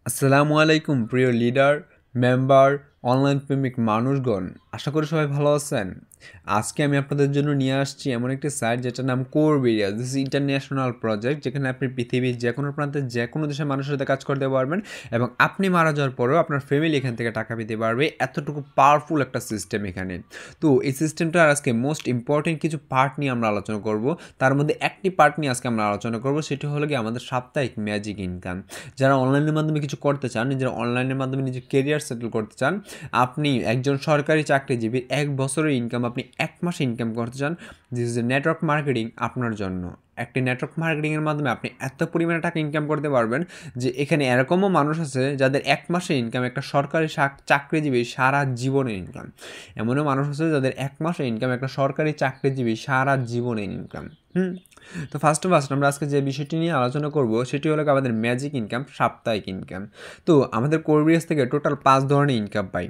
আসসালামু আলাইকুম প্রিয় লিডার, মেম্বার, অনলাইন প্রেমিক মানুষগণ। আশা করি সবাই ভালো আছেন। আজকে আমি আপনাদের জন্য নিয়ে আসছি এমন একটি সাইট যেটার নাম কোরবেরিয়া। দিস ইজ ইন্টারন্যাশনাল প্রজেক্ট, যেখানে আপনি পৃথিবীর যে কোনো প্রান্তে যে কোনো দেশের মানুষের সাথে কাজ করতে পারবেন এবং আপনি মারা যাওয়ার পরেও আপনার ফ্যামিলি এখান থেকে টাকা পেতে পারবে। এতটুকু পাওয়ারফুল একটা সিস্টেম এখানে। তো এই সিস্টেমটার আজকে মোস্ট ইম্পর্টেন্ট কিছু পার্ট নিয়ে আমরা আলোচনা করব। তার মধ্যে একটি পার্ট নিয়ে আজকে আমরা আলোচনা করব, সেটি হলো গিয়ে আমাদের সাপ্তাহিক ম্যাজিক ইনকাম। যারা অনলাইনের মাধ্যমে কিছু করতে চান, নিজের অনলাইনের মাধ্যমে নিজের কেরিয়ার সেটেল করতে চান, আপনি একজন সরকারি চাকরিজীবীর 1 বছরের ইনকাম আপনি 1 মাসে ইনকাম করতে চান, this is A network marketing আপনার জন্য। একটি নেটওয়ার্ক মার্কেটিংয়ের মাধ্যমে আপনি এত পরিমাণে টাকা ইনকাম করতে পারবেন যে এখানে এরকমও মানুষ আছে যাদের 1 মাসে ইনকাম একটা সরকারি চাকরিজীবী সারা জীবনের ইনকাম। এমনও মানুষ আছে যাদের 1 মাসে ইনকাম একটা সরকারি চাকরিজীবী সারা জীবনের ইনকাম। তো ফার্স্ট আমরা আজকে যে বিষয়টি নিয়ে আলোচনা করব সেটি হলো আমাদের ম্যাজিক ইনকাম, সাপ্তাহিক ইনকাম। তো আমাদের কোরবিয়াস থেকে টোটাল 5 ধরনের ইনকাম পাই।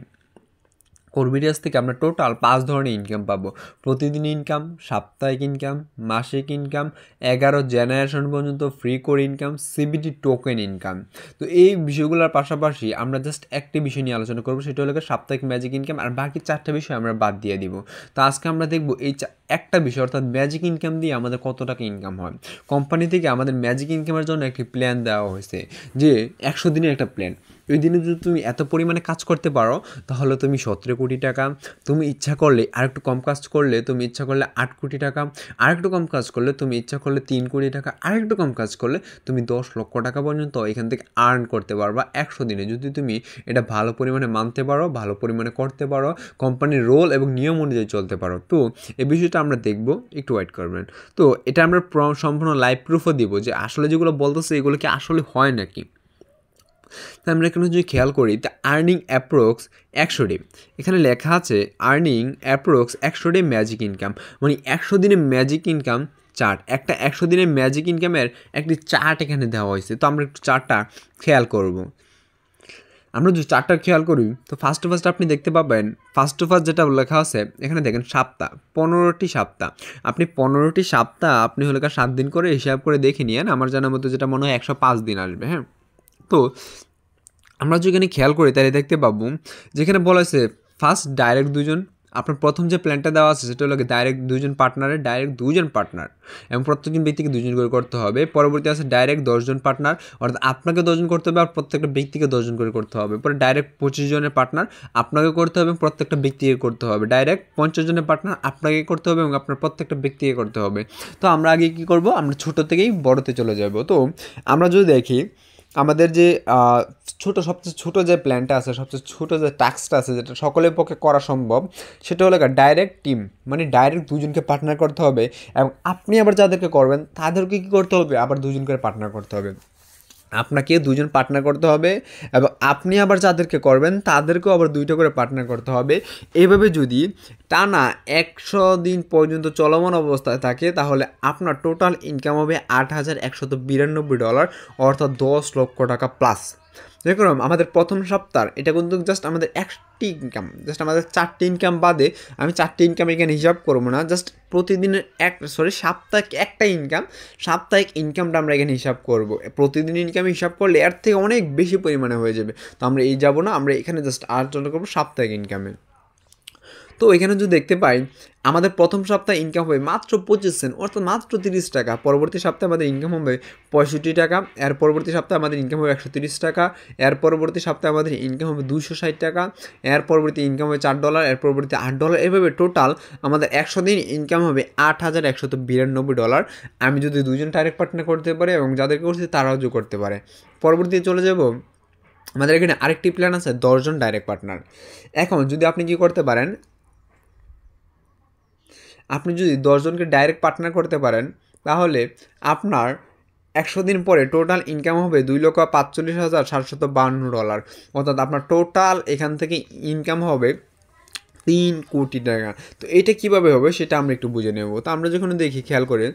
কোরবিরিয়াস থেকে আমরা টোটাল 5 ধরনের ইনকাম পাবো: প্রতিদিন ইনকাম, সাপ্তাহিক ইনকাম, মাসিক ইনকাম, 11 জেনারেশন পর্যন্ত free core income, CBT token income. তো এই বিষয়গুলোর পাশাপাশি আমরা জাস্ট একটি বিষয় নিয়ে আলোচনা করবো, সেটা হলো সাপ্তাহিক ম্যাজিক ইনকাম, আর বাকি 4টা বিষয় আমরা বাদ দিয়ে দিব। তো আজকে আমরা দেখবো এই একটা বিষয় অর্থাৎ ম্যাজিক ইনকাম দিয়ে আমাদের কত টাকা ইনকাম হয়। কোম্পানি থেকে আমাদের ম্যাজিক ইনকামের জন্য একটি প্ল্যান দেওয়া হয়েছে, যে 100 দিনের একটা প্ল্যান। ওই দিনে যদি তুমি এত পরিমাণে কাজ করতে পারো তাহলে তুমি 17 কোটি টাকা, তুমি ইচ্ছা করলে আরেকটু কম কাজ করলে তুমি ইচ্ছা করলে 8 কোটি টাকা, আরেকটু কম কাজ করলে তুমি ইচ্ছা করলে 3 কোটি টাকা, আরেকটু কম কাজ করলে তুমি 10 লক্ষ টাকা পর্যন্ত এখান থেকে আর্ন করতে পারবা 100 দিনে, যদি তুমি এটা ভালো পরিমাণে মানতে পারো, ভালো পরিমাণে করতে পারো, কোম্পানির রোল এবং নিয়ম অনুযায়ী চলতে পারো। তো এই বিষয়টা আমরা দেখবো, একটু ওয়েট করবেন। তো এটা আমরা সম্পূর্ণ লাইভ প্রুফও দিব যে আসলে যেগুলো বলতেছে এগুলো কি আসলে হয় নাকি। তা আমরা এখানে যদি খেয়াল করি, দ্য আর্নিং অ্যাপ্রক্স 100 ডে, এখানে লেখা আছে earning approx 100 day magic income, মানে 100 দিনে ম্যাজিক ইনকাম চার্ট। একটা 100 দিনের ম্যাজিক ইনকামের একটি চার্ট এখানে দেওয়া হয়েছে। তো আমরা একটু চার্টটা খেয়াল করব। আমরা যদি চার্টটা খেয়াল করি তো ফার্স্ট আপনি দেখতে পাবেন, ফার্স্ট যেটা লেখা আছে এখানে দেখেন সপ্তাহ, 15টি সপ্তাহ। আপনি 15টি সপ্তাহ আপনি হলে 7 দিন করে হিসাব করে দেখে নিয়েন, আমার জানার মতো যেটা মনে হয় 105 দিন আসবে। হ্যাঁ, তো আমরা যেখানে খেয়াল করি তাহলে দেখতে পাবো যেখানে বলা আছে ফার্স্ট ডাইরেক্ট 2জন। আপনার প্রথম যে প্ল্যানটা দেওয়া আছে সেটা হলো ডাইরেক্ট 2জন পার্টনারের, ডাইরেক্ট 2জন পার্টনার এবং প্রত্যেকজন ব্যক্তিকে 2জন করে করতে হবে। পরবর্তী আছে ডাইরেক্ট 10জন পার্টনার, অর্থাৎ আপনাকে 10জন করতে হবে আর প্রত্যেকটা ব্যক্তিকে 10জন করে করতে হবে। পরে ডাইরেক্ট 25জনের পার্টনার আপনাকে করতে হবে এবং প্রত্যেকটা ব্যক্তিকে করতে হবে। ডাইরেক্ট 50জনের পার্টনার আপনাকে করতে হবে এবং আপনার প্রত্যেকটা ব্যক্তিকে করতে হবে। তো আমরা আগে কী করব, আমরা ছোটো থেকেই বড়তে চলে যাব। তো আমরা যদি দেখি আমাদের যে সবচেয়ে ছোটো যে প্ল্যানটা আছে, সবচেয়ে ছোটো যে টাস্কটা আছে যেটা সকলের পক্ষে করা সম্ভব, সেটা হলো ডাইরেক্ট টিম, মানে ডাইরেক্ট 2জনকে পার্টনার করতে হবে এবং আপনি আবার যাদেরকে করবেন তাদেরকে কী করতে হবে, আবার 2জন করে পার্টনার করতে হবে। আপনাকে 2জন পার্টনার করতে হবে এবং আপনি আবার যাদেরকে করবেন তাদেরকেও আবার 2টা করে পার্টনার করতে হবে। এইভাবে যদি টানা 100 দিন পর্যন্ত চলমান অবস্থায় থাকে তাহলে আপনার টোটাল ইনকাম হবে $8,192, অর্থাৎ 10 লক্ষ টাকা প্লাস। দেখুন আমাদের প্রথম সপ্তাহ এটা কিন্তু জাস্ট আমাদের একটি ইনকাম, জাস্ট আমাদের 4টি ইনকাম বাদে, আমি 4টি ইনকাম এখানে হিসাব করবো না, জাস্ট প্রতিদিনের সাপ্তাহিক একটা ইনকাম, সাপ্তাহিক ইনকামটা আমরা এখানে হিসাব করব। প্রতিদিন ইনকাম হিসাব করলে এর থেকে অনেক বেশি পরিমাণে হয়ে যাবে। তো আমরা এই যাব না, আমরা এখানে জাস্ট আলোচনা করবো সাপ্তাহিক ইনকামে। তো এখানে যদি দেখতে পাই আমাদের প্রথম সপ্তাহে ইনকাম হবে মাত্র 25 সেন্ট, অর্থাৎ মাত্র 30 টাকা। পরবর্তী সপ্তাহে আমাদের ইনকাম হবে 65 টাকা, এর পরবর্তী সপ্তাহে আমাদের ইনকাম হবে 130 টাকা, এর পরবর্তী সপ্তাহে আমাদের ইনকাম হবে 260 টাকা, এর পরবর্তী ইনকাম হবে $4, এর পরবর্তী $8। এভাবে টোটাল আমাদের 100 দিন ইনকাম হবে $8,192। আমি যদি 2জন ডাইরেক্ট পার্টনার করতে পারি এবং যাদেরকে করছি তারাও যোগ করতে পারে। পরবর্তীতে চলে যাব, আমাদের এখানে আরেকটি প্ল্যান আছে 10জন ডাইরেক্ট পার্টনার। এখন যদি আপনি কি করতে পারেন, আপনি যদি 10জনকে ডাইরেক্ট পার্টনার করতে পারেন তাহলে আপনার 100 দিন পরে টোটাল ইনকাম হবে $2,45,752, অর্থাৎ আপনার টোটাল এখান থেকে ইনকাম হবে 3 কোটি টাকা। তো এটা কিভাবে হবে সেটা আমরা একটু বুঝে নেব। তো আমরা যখন দেখি খেয়াল করে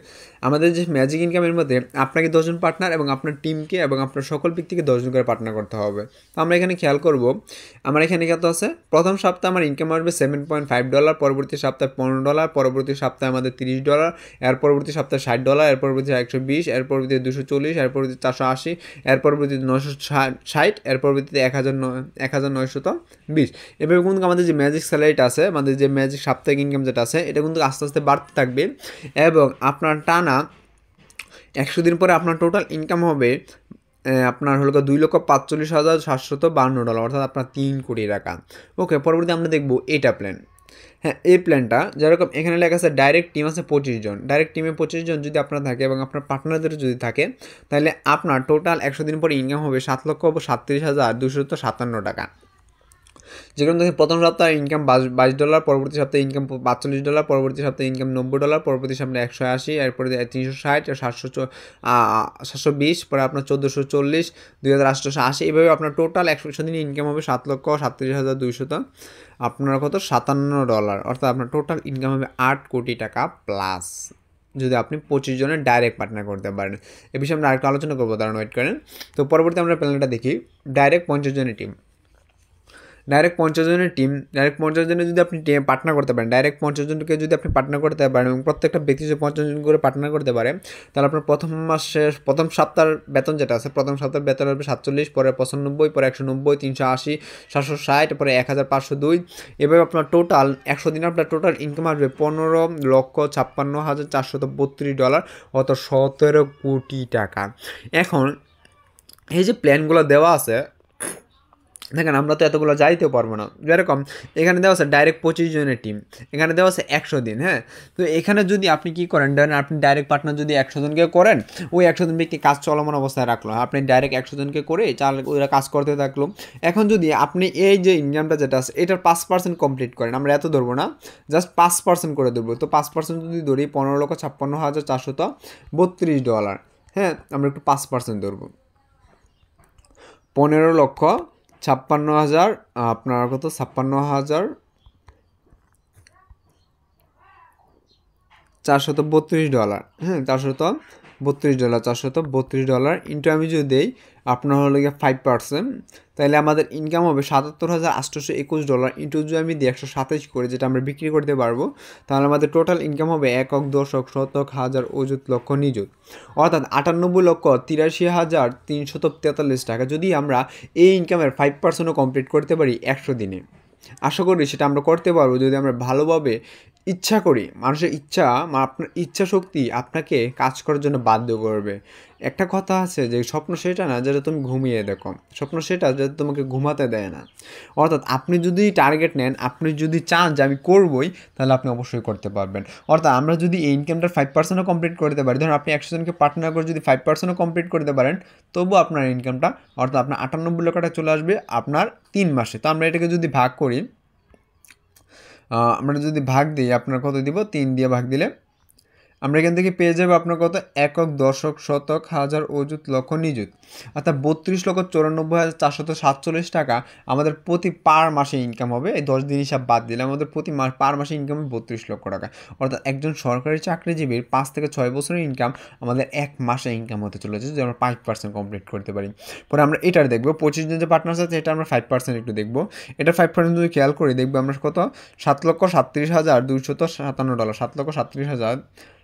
আমাদের যে ম্যাজিক ইনকামের মধ্যে আপনাকে 10জন পার্টনার এবং আপনার টিমকে এবং আপনার সকল ব্যক্তিকে 10জন করে পার্টনার করতে হবে। তো আমরা এখানে খেয়াল করব, আমার এখানে কত আছে, প্রথম সপ্তাহে আমার ইনকাম আসবে $7.5, পরবর্তী সপ্তাহে $15, পরবর্তী সপ্তাহে আমাদের $30, এর পরবর্তী সপ্তাহে $60, এর পরবর্তী 120, এর পরবর্তীতে 240, এর পরবর্তীতে 480, এর পরবর্তীতে 960, এর পরবর্তীতে 1920। এভাবে কিন্তু আমাদের যে ম্যাজিক স্যালারিটা আছে, আমাদের যে ম্যাজিক সাপ্তাহিক ইনকাম যেটা আছে, এটা কিন্তু আস্তে আস্তে বাড়তে থাকবে এবং আপনার টানা 100 দিন পরে আপনার টোটাল ইনকাম হবে আপনার হলো $2,45,752, অর্থাৎ আপনার 3 কোটি টাকা। ওকে, পরবর্তী আমরা দেখবো এটা প্ল্যান। হ্যাঁ, এই প্ল্যানটা যেরকম এখানে লেখা আছে ডাইরেক্ট টিম আছে 25 জন, ডাইরেক্ট টিমে 25 জন যদি আপনার থাকে এবং আপনার পার্টনারদের যদি থাকে, তাহলে আপনার টোটাল 100 দিন পরে ইনকাম হবে $7,37,257 টাকা। যেখানে দেখেন প্রথম সপ্তাহে ইনকাম $22, পরবর্তী সপ্তাহে ইনকাম $42, পরবর্তী সপ্তাহে ইনকাম $90, পরবর্তী সপ্তাহে 180, এরপরে 360, 720, পরে আপনার 1440, 2880, এইভাবে আপনার টোটাল 100 দিনে ইনকাম হবে $7,37,200, আপনার কত $57, অর্থাৎ আপনার টোটাল ইনকাম হবে 8 কোটি টাকা প্লাস, যদি আপনি 25 জনের ডাইরেক্ট পার্টনার করতে পারেন। এ বিষয়ে আমরা আরেকটু আলোচনা করবো, দাঁড়ান ওয়েট করেন। তো পরবর্তী আমরা প্ল্যানটা দেখি, ডাইরেক্ট 50 জনের টিম। ডাইরেক্ট 50 জনের টিম, ডাইরেক্ট 50 জনের যদি আপনি পার্টনার করতে পারেন, ডাইরেক্ট 50 জনকে যদি আপনি পার্টনার করতে পারেন এবং প্রত্যেকটা ব্যক্তি যদি 50 জন করে পার্টনার করতে পারে, তাহলে আপনার প্রথম সপ্তাহের বেতন যেটা আছে, প্রথম সপ্তাহের বেতন হবে 47, পরে 95, পরে 190, 380, 760, পরে 1502। এভাবে আপনার টোটাল 100 দিনে আপনার টোটাল ইনকাম আসবে $15,56,432, অত 17 কোটি টাকা। এখন এই যে প্ল্যানগুলো দেওয়া আছে, দেখেন আমরা তো এতগুলো যাইতেও পারবো না। যেরকম এখানে দেওয়া আছে ডাইরেক্ট 25 জনের টিম, এখানে দেওয়া আছে 100 দিন। হ্যাঁ, তো এখানে যদি আপনি কি করেন, ধরেন আপনি ডাইরেক্ট পার্টনার যদি 100 জনকে করেন, ওই 100 জন ব্যক্তি কাজ চলমান অবস্থায় রাখলো, আপনি ডাইরেক্ট 100 জনকে করে ওরা কাজ করতে থাকলো। এখন যদি আপনি এই যে ইনকামটা যেটা আছে এটার 5% কমপ্লিট করেন, আমরা এত ধরবো না, জাস্ট 5% করে দেবো। তো 5% যদি ধরি $15,56,432। হ্যাঁ, আমরা একটু 5% ধরবো, 15,56,000, আপনার কত $56,432। হ্যাঁ, $432 ইন্টু আমি যদি দেই আপনার হলো গিয়ে 5%, তাহলে আমাদের ইনকাম হবে $77,821 ইন্টু যদি আমি দিই 127 করে, যেটা আমরা বিক্রি করতে পারবো, তাহলে আমাদের টোটাল ইনকাম হবে একক, দশক, শতক, হাজার, অযুত, লক্ষ, নিযুত, অর্থাৎ 98,83,343 টাকা। যদি আমরা এই ইনকামের 5%ও কমপ্লিট করতে পারি 100 দিনে, আশা করি সেটা আমরা করতে পারবো যদি আমরা ভালোভাবে ইচ্ছা করি। মানুষের ইচ্ছা, আপনার ইচ্ছা শক্তি আপনাকে কাজ করার জন্য বাধ্য করবে। একটা কথা আছে যে স্বপ্ন সেটা না যেটা তুমি ঘুমিয়ে দেখো, স্বপ্ন সেটা যেটা তোমাকে ঘুমাতে দেয় না। অর্থাৎ আপনি যদি টার্গেট নেন, আপনি যদি চান যে আমি করবই, তাহলে আপনি অবশ্যই করতে পারবেন। অর্থাৎ আমরা যদি এই ইনকামটার 5%ও কমপ্লিট করতে পারি, ধরুন আপনি 100 জনকে পার্টনার করে যদি 5%ও কমপ্লিট করতে পারেন, তবুও আপনার ইনকামটা, অর্থাৎ আপনার 98 লক্ষ টাকা চলে আসবে আপনার 3 মাসে। তো আমরা এটাকে যদি ভাগ করি, আমরা যদি ভাগ দিই, আপনার কত দিব, 3 দিয়ে ভাগ দিলে আমরা এখান থেকে পেয়ে যাবো আপনার কত, একক, দশক, শতক, হাজার, অযুত, লক্ষ, নিযুত, অর্থাৎ 32,94,447 টাকা আমাদের প্রতি পার মাসে ইনকাম হবে। এই 10 দিন হিসাব বাদ দিলে আমাদের প্রতি পার মাসে ইনকাম হবে 32 লক্ষ টাকা। অর্থাৎ একজন সরকারি চাকরিজীবীর 5 থেকে 6 বছরের ইনকাম আমাদের 1 মাসে ইনকাম হতে চলেছে, যদি আমরা 5% কমপ্লিট করতে পারি। পরে আমরা এটার দেখবো 25 জন যে পার্টনার আছে, এটা আমরা 5% একটু দেখবো। এটা 5% যদি খেয়াল করি, দেখবো আমরা কত, $7,37,257,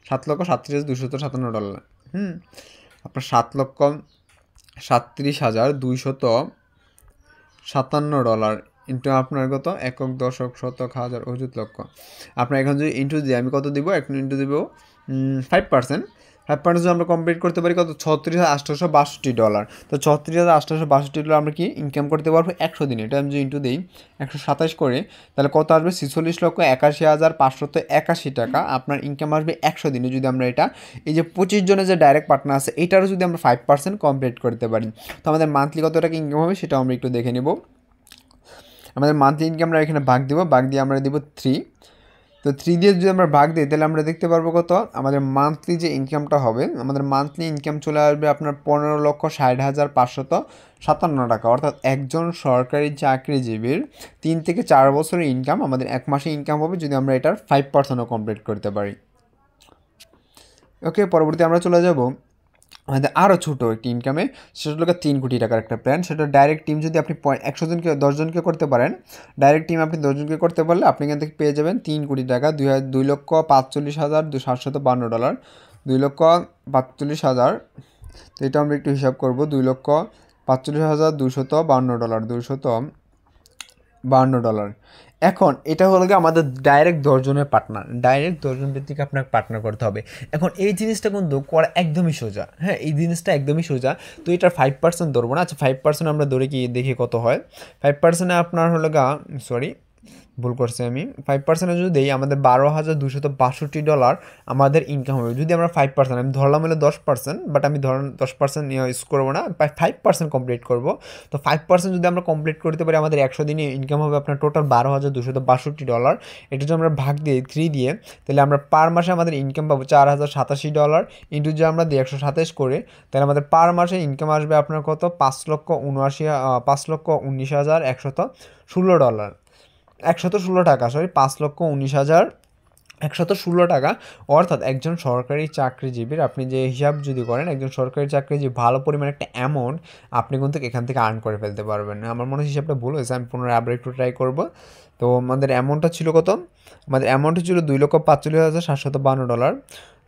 $7,37,257। আপনার $7,37,257 ইন্টু আপনার কত, একক, দশক, শতক, হাজার, অযুত, লক্ষ। আপনার এখন যদি ইন্টু দিই, আমি কত দিব, এখন ইন্টু দিব 5%। 5% যদি আমরা কমপ্লিট করতে পারি কত, $36,862। তো $36,862 আমরা কি ইনকাম করতে পারবো 100 দিনে। এটা আমি যদি ইন্টু দিই 127 করে, তাহলে কত আসবে, 46,81,581 টাকা আপনার ইনকাম আসবে 100 দিনে, যদি আমরা এটা এই যে 25 জনের যে ডাইরেক্ট পার্টনার আছে এটারও যদি আমরা 5% কমপ্লিট করতে পারি, তো আমাদের মান্থলি কত টাকা ইনকাম হবে সেটাও আমরা একটু দেখে নেব। আমাদের মান্থলি ইনকাম আমরা এখানে ভাগ দিব, ভাগ দিয়ে আমরা দিব 3। তো তো 3 দিয়ে যদি আমরা ভাগ দিই তাহলে আমরা দেখতে পারবো কত আমাদের মান্থলি যে ইনকামটা হবে, আমাদের মান্থলি ইনকাম চলে আসবে আপনার 15,60,557 টাকা। অর্থাৎ একজন সরকারি চাকরিজীবীর 3 থেকে 4 বছরের ইনকাম আমাদের 1 মাসে ইনকাম হবে যদি আমরা এটার 5%ও কমপ্লিট করতে পারি। ওকে, পরবর্তী আমরা চলে যাব আমাদের আরও ছোটো একটি ইনকামে, সেটা হলো 3 কোটি টাকার একটা প্ল্যান। সেটা ডাইরেক্ট টিম যদি আপনি 100 জনকে 10 জনকে করতে পারেন, ডাইরেক্ট টিম আপনি 10 জনকে করতে পারলে আপনি এখান থেকে পেয়ে যাবেন 3 কোটি টাকা, 2,45,252 ডলার, 2,45,000। তো এটা আমরা একটু হিসাব করবো, 2,45,252 ডলার, $252। এখন এটা হলো গিয়ে আমাদের ডাইরেক্ট 10 জনের পার্টনার, ডাইরেক্ট 10 জন ব্যক্তিকে আপনাকে পার্টনার করতে হবে। এখন এই জিনিসটা কিন্তু করা একদমই সোজা, হ্যাঁ এই জিনিসটা একদমই সোজা। তো এটার 5% ধরবো না, আচ্ছা 5% আমরা ধরে কি দেখি কত হয়। 5%-এ আপনার হলো গা, সরি ভুল করছি আমি, 5% যদি দেই আমাদের $12,262 আমাদের ইনকাম হবে যদি আমরা 5%, আমি ধরলাম হলে 10%, বাট আমি ধরুন 10% ইউজ করবো না, 5% কমপ্লিট করবো। তো 5% যদি আমরা কমপ্লিট করতে পারি আমাদের 100 দিনে ইনকাম হবে আপনার টোটাল $12,262। এটা যদি আমরা ভাগ দিই 3 দিয়ে, তাহলে আমরা পার মাসে আমাদের ইনকাম পাবো $4,087। ইন্টু যদি আমরা দিই 127 করে, তাহলে আমাদের পার মাসে ইনকাম আসবে আপনার কত, $5,19,116 116 টাকা, সরি $5,19,116 অর্থাৎ একজন সরকারি চাকরিজীবীর আপনি যে হিসাব যদি করেন, একজন সরকারি চাকরিজীবী ভালো পরিমাণে একটা অ্যামাউন্ট আপনি কিন্তু এখান থেকে আর্ন করে ফেলতে পারবেন। আমার মনে হয় হিসাবটা ভুল হয়েছে, আমি পুনরায় আবার একটু ট্রাই করবো। তো আমাদের অ্যামাউন্টটা ছিল কত, আমাদের অ্যামাউন্টটা ছিল $2,45,752,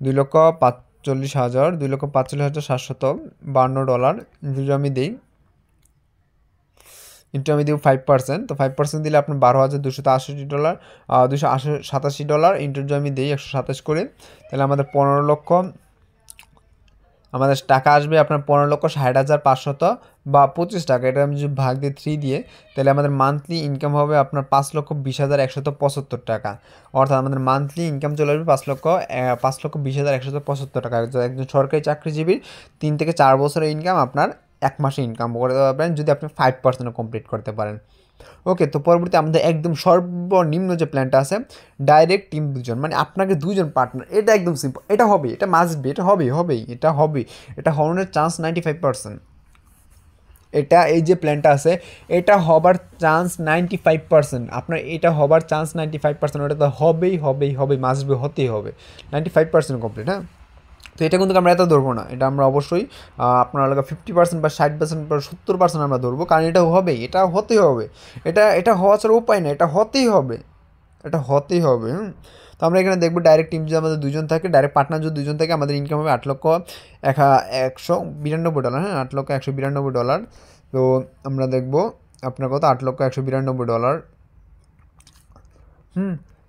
$2,45,752 যদি আমি দিই, আমি দিব 5%। তো 5% দিলে আপনার $12,268, $287 ইন্টু যদি আমি দিই 127 করে, তাহলে আমাদের 15 লক্ষ আমাদের টাকা আসবে আপনার 15,60,500 বা 25 টাকা। এটা আমি যদি ভাগ দিই 3 দিয়ে, তাহলে আমাদের মান্থলি ইনকাম হবে আপনার 5,20,175 টাকা। অর্থাৎ আমাদের মান্থলি ইনকাম চলে আসবে 5,20,175 টাকা। একজন সরকারি চাকরিজীবীর 3 থেকে 4 বছরের ইনকাম আপনার 1 মাসে ইনকাম করতে পারবেন যদি আপনি 5% কমপ্লিট করতে পারেন। ওকে, তো পরবর্তী আমাদের একদম সর্বনিম্ন যে প্ল্যানটা আছে, ডাইরেক্ট টিম 2 জন, মানে আপনাকে 2 জন পার্টনার, এটা একদম সিম্পল, এটা হবে, এটা মাস্ট বি, এটা হবে, এটা হওয়ার চান্স 95%। এটা এই যে প্ল্যানটা আছে এটা হবার চান্স 95%, আপনার এটা হবার চান্স 95%, ওটা তো হবেই, মাস্ট বি, হতেই হবে, 95% কমপ্লিট। হ্যাঁ, তো এটা কিন্তু আমরা এত ধরবো না, এটা আমরা অবশ্যই আপনার লাগা 50% বা 60% বা 70% আমরা ধরবো, কারণ এটা হবেই, এটা হতেই হবে, এটা হওয়া ছাড়া উপায় না, এটা হতেই হবে। তো আমরা এখানে দেখবো ডাইরেক্ট টিম যদি আমাদের 2 জন থাকে, ডাইরেক্ট পার্টনার যদি 2 জন থাকে, আমাদের ইনকাম হবে $8,192। হ্যাঁ, $8,192। তো আমরা দেখবো আপনার কত, $8,192।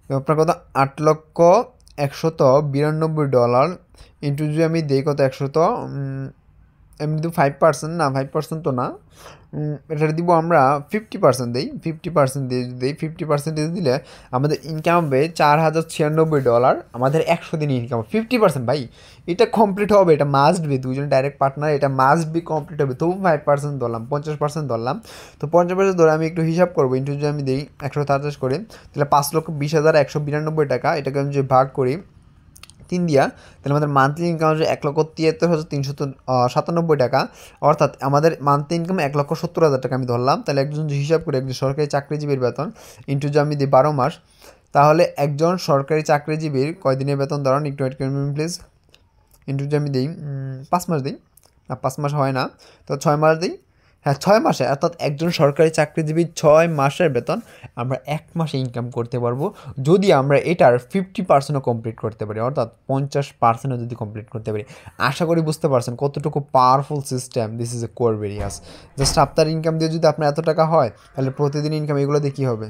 তো আপনার কত, $8,192 ইন্টু যদি আমি দিই কত, 100, আমি দিব 5%, না 5% তো না, এটা দিব আমরা 50% দিই, 50% দিই 50% দিলে আমাদের ইনকাম হবে $4,096। আমাদের 100 দিন ইনকাম 50%, ভাই এটা কমপ্লিট হবে, এটা মাস্ট বি, 2 জন ডাইরেক্ট পার্টনার, এটা মাস্ট বি কমপ্লিট হবে। তবু 5% ধরলাম, 50% ধরলাম। তো 50% ধরে আমি একটু হিসাব করবো, ইন্টু যদি আমি দিই 127 করে, তাহলে $5,20,192 টাকা। এটাকে আমি যদি ভাগ করি 3 দিয়া, তাহলে আমাদের মান্থলি ইনকাম হচ্ছে $1,73,397 টাকা। অর্থাৎ আমাদের মান্থলি ইনকাম 1,70,000 টাকা আমি ধরলাম। তাহলে একজন যে হিসাব করে একজন সরকারি চাকরিজীবীর বেতন ইন্টু যদি আমি দিই 12 মাস, তাহলে একজন সরকারি চাকরিজীবীর কয় দিনের বেতন, ধরুন একটু ওয়েট করবেন প্লিজ, ইন্টু যদি আমি দিই 5 মাস দিই, না 5 মাস হয় না, তো 6 মাস দিই, হ্যাঁ 6 মাসে, অর্থাৎ একজন সরকারি চাকরিজীবী 6 মাসের বেতন আমরা 1 মাসে ইনকাম করতে পারবো যদি আমরা এটার 50%ও কমপ্লিট করতে পারি, অর্থাৎ 50%ও যদি কমপ্লিট করতে পারি। আশা করি বুঝতে পারছেন কতটুকু powerful system, this is a Cerberus. Just আপনার ইনকাম দিয়ে যদি আপনার এত টাকা হয়, তাহলে প্রতিদিন ইনকাম এগুলো দিয়ে কী হবে।